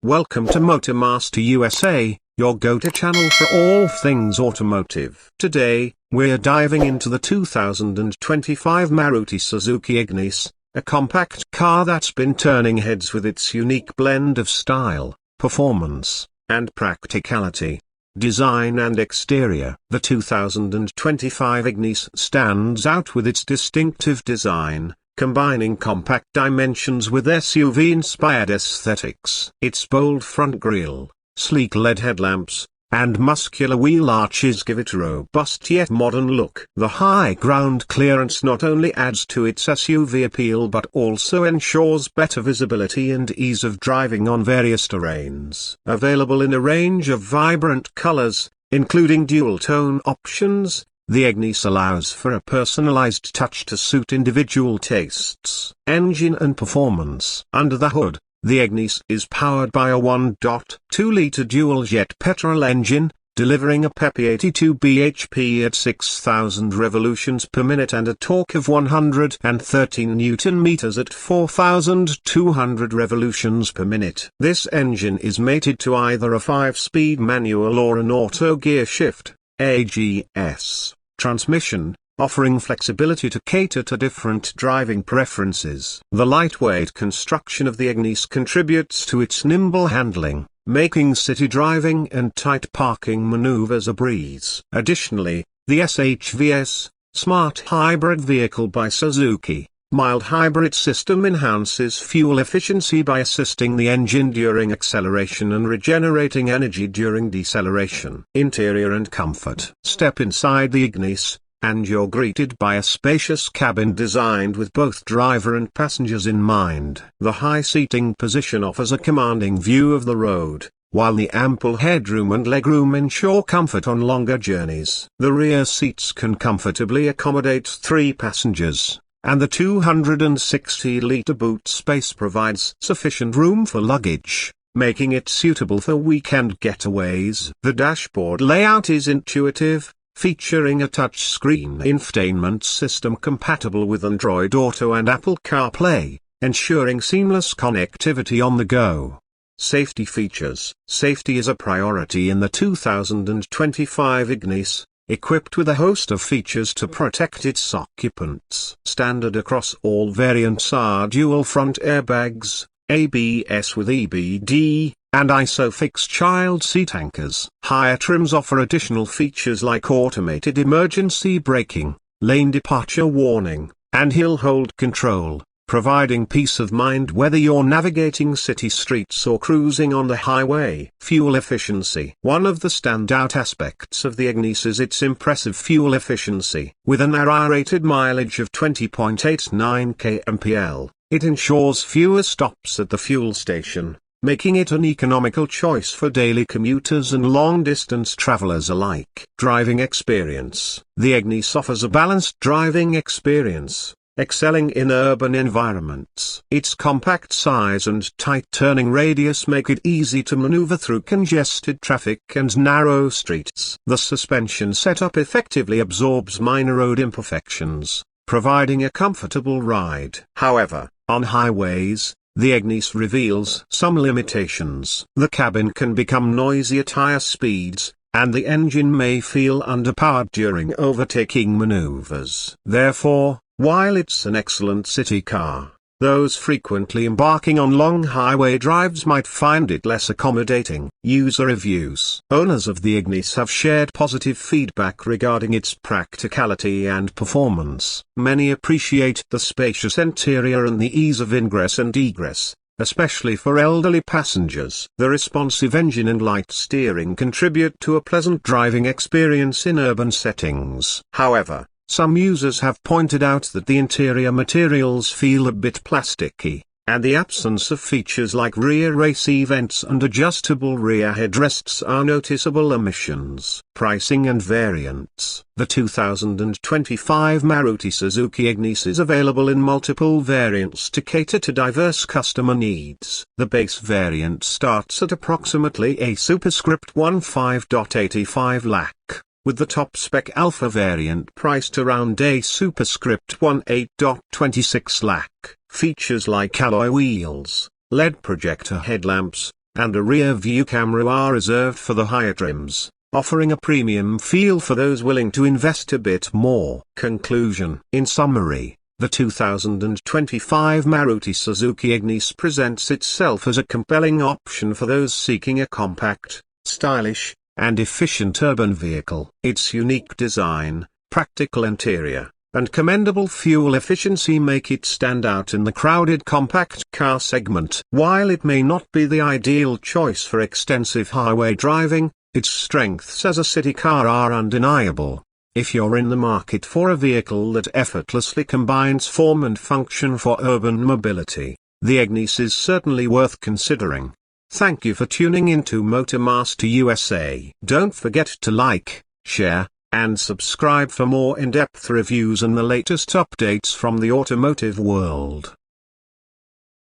Welcome to MotorMaster USA, your go-to channel for all things automotive. Today, we're diving into the 2025 Maruti Suzuki Ignis, a compact car that's been turning heads with its unique blend of style, performance, and practicality. Design and exterior. The 2025 Ignis stands out with its distinctive design, combining compact dimensions with SUV-inspired aesthetics. Its bold front grille, sleek LED headlamps, and muscular wheel arches give it a robust yet modern look. The high ground clearance not only adds to its SUV appeal but also ensures better visibility and ease of driving on various terrains. Available in a range of vibrant colors, including dual-tone options, the Ignis allows for a personalized touch to suit individual tastes. Engine and performance. Under the hood, the Ignis is powered by a 1.2-liter dual-jet petrol engine, delivering a peppy 82 bhp at 6,000 revolutions per minute and a torque of 113 Nm at 4,200 revolutions per minute. This engine is mated to either a 5-speed manual or an auto gear shift (AGS) transmission, offering flexibility to cater to different driving preferences. The lightweight construction of the Ignis contributes to its nimble handling, making city driving and tight parking maneuvers a breeze. Additionally, the SHVS, Smart Hybrid Vehicle by Suzuki, mild hybrid system enhances fuel efficiency by assisting the engine during acceleration and regenerating energy during deceleration. Interior and comfort. Step inside the Ignis, and you're greeted by a spacious cabin designed with both driver and passengers in mind. The high seating position offers a commanding view of the road, while the ample headroom and legroom ensure comfort on longer journeys. The rear seats can comfortably accommodate 3 passengers, and the 260-liter boot space provides sufficient room for luggage, making it suitable for weekend getaways. The dashboard layout is intuitive, featuring a touchscreen infotainment system compatible with Android Auto and Apple CarPlay, ensuring seamless connectivity on the go. Safety features. Safety is a priority in the 2025 Ignis, equipped with a host of features to protect its occupants. Standard across all variants are dual front airbags, ABS with EBD, and ISOFIX child seat anchors. Higher trims offer additional features like automated emergency braking, lane departure warning, and hill hold control, providing peace of mind whether you're navigating city streets or cruising on the highway. Fuel efficiency. One of the standout aspects of the Ignis is its impressive fuel efficiency. With an ERA-rated mileage of 20.89 kmpl, it ensures fewer stops at the fuel station, making it an economical choice for daily commuters and long-distance travelers alike. Driving experience. The Ignis offers a balanced driving experience, excelling in urban environments. Its compact size and tight turning radius make it easy to maneuver through congested traffic and narrow streets. The suspension setup effectively absorbs minor road imperfections, providing a comfortable ride. However, on highways, the Ignis reveals some limitations. The cabin can become noisy at higher speeds, and the engine may feel underpowered during overtaking maneuvers. Therefore, while it's an excellent city car, those frequently embarking on long highway drives might find it less accommodating. User reviews. Owners of the Ignis have shared positive feedback regarding its practicality and performance. Many appreciate the spacious interior and the ease of ingress and egress, especially for elderly passengers. The responsive engine and light steering contribute to a pleasant driving experience in urban settings. However, some users have pointed out that the interior materials feel a bit plasticky, and the absence of features like rear AC vents and adjustable rear headrests are noticeable omissions. Pricing and variants. The 2025 Maruti Suzuki Ignis is available in multiple variants to cater to diverse customer needs. The base variant starts at approximately a superscript 15.85 lakh, with the top-spec Alpha variant priced around a superscript 18.26 lakh. Features like alloy wheels, LED projector headlamps, and a rear view camera are reserved for the higher trims, offering a premium feel for those willing to invest a bit more. Conclusion. In summary, the 2025 Maruti Suzuki Ignis presents itself as a compelling option for those seeking a compact, stylish, and efficient urban vehicle. Its unique design, practical interior, and commendable fuel efficiency make it stand out in the crowded compact car segment. While it may not be the ideal choice for extensive highway driving, its strengths as a city car are undeniable. If you're in the market for a vehicle that effortlessly combines form and function for urban mobility, the Ignis is certainly worth considering. Thank you for tuning into Motormaster USA. Don't forget to like, share, and subscribe for more in-depth reviews and the latest updates from the automotive world.